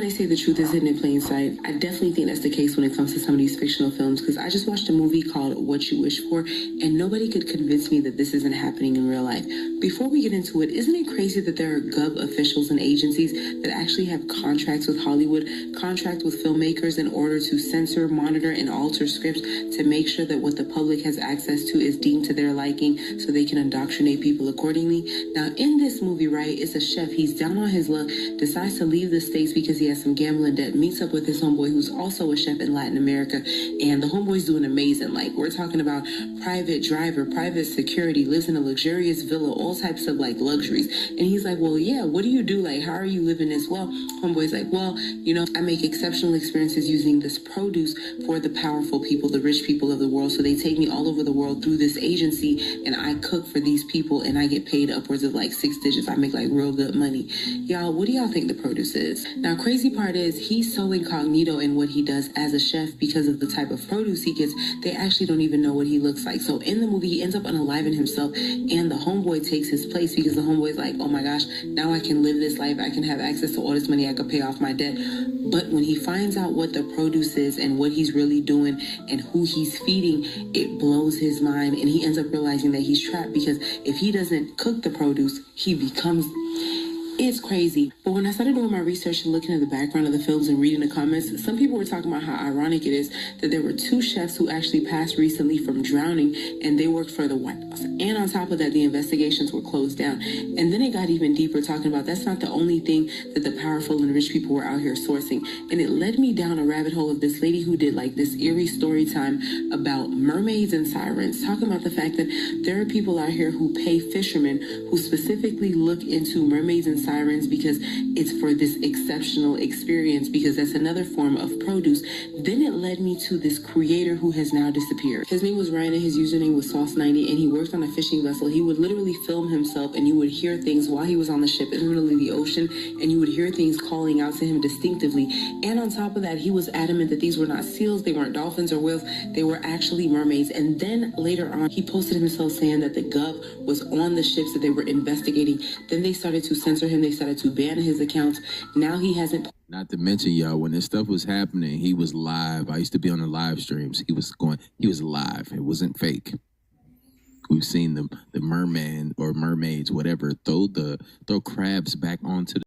how they say the truth is hidden in plain sight? I definitely think that's the case when it comes to some of these fictional films, because I just watched a movie called What You Wish For, and nobody could convince me that this isn't happening in real life. Before we get into it, isn't it crazy that there are gov officials and agencies that actually have contracts with Hollywood, contract with filmmakers in order to censor, monitor, and alter scripts to make sure that what the public has access to is deemed to their liking so they can indoctrinate people accordingly? Now, in this movie, right, it's a chef. He's down on his luck, decides to leave the States because he has some gambling debt, meets up with his homeboy who's also a chef in Latin America, and the homeboy's doing amazing. Like, we're talking about private driver, private security, lives in a luxurious villa, all types of like luxuries. And he's like, well, yeah, what do you do? Like, how are you living this well? Homeboy's like, well, you know, I make exceptional experiences using this produce for the powerful people, the rich people of the world. So they take me all over the world through this agency, and I cook for these people, and I get paid upwards of like 6 digits. I make like real good money. Y'all, what do y'all think the produce is? Now, crazy part is he's so incognito in what he does as a chef because of the type of produce he gets. They actually don't even know what he looks like. So in the movie, he ends up unaliving himself, and the homeboy takes his place because the homeboy's like, oh my gosh, now I can live this life. I can have access to all this money. I could pay off my debt. But when he finds out what the produce is and what he's really doing and who he's feeding, it blows his mind, and he ends up realizing that he's trapped, because if he doesn't cook the produce, he becomes... It's crazy. But when I started doing my research and looking at the background of the films and reading the comments, some people were talking about how ironic it is that there were 2 chefs who actually passed recently from drowning, and they worked for the White House. And on top of that, the investigations were closed down. And then it got even deeper, talking about that's not the only thing that the powerful and rich people were out here sourcing. And it led me down a rabbit hole of this lady who did like this eerie story time about mermaids and sirens, talking about the fact that there are people out here who pay fishermen who specifically look into mermaids and sirens because it's for this exceptional experience, because that's another form of produce. Then it led me to this creator who has now disappeared. His name was Ryan and his username was Sauce90, and he worked on a fishing vessel. He would literally film himself, and you would hear things while he was on the ship in the middle of the ocean, and you would hear things calling out to him distinctively. And on top of that, he was adamant that these were not seals, they weren't dolphins or whales, they were actually mermaids. And then later on, he posted himself saying that the gov was on the ships that they were investigating. Then they started to censor him, they started to ban his accounts. Now he hasn't... Not to mention, y'all, when this stuff was happening, he was live. I used to be on the live streams. He was live. It wasn't fake. We've seen the merman or mermaids, whatever, throw crabs back onto the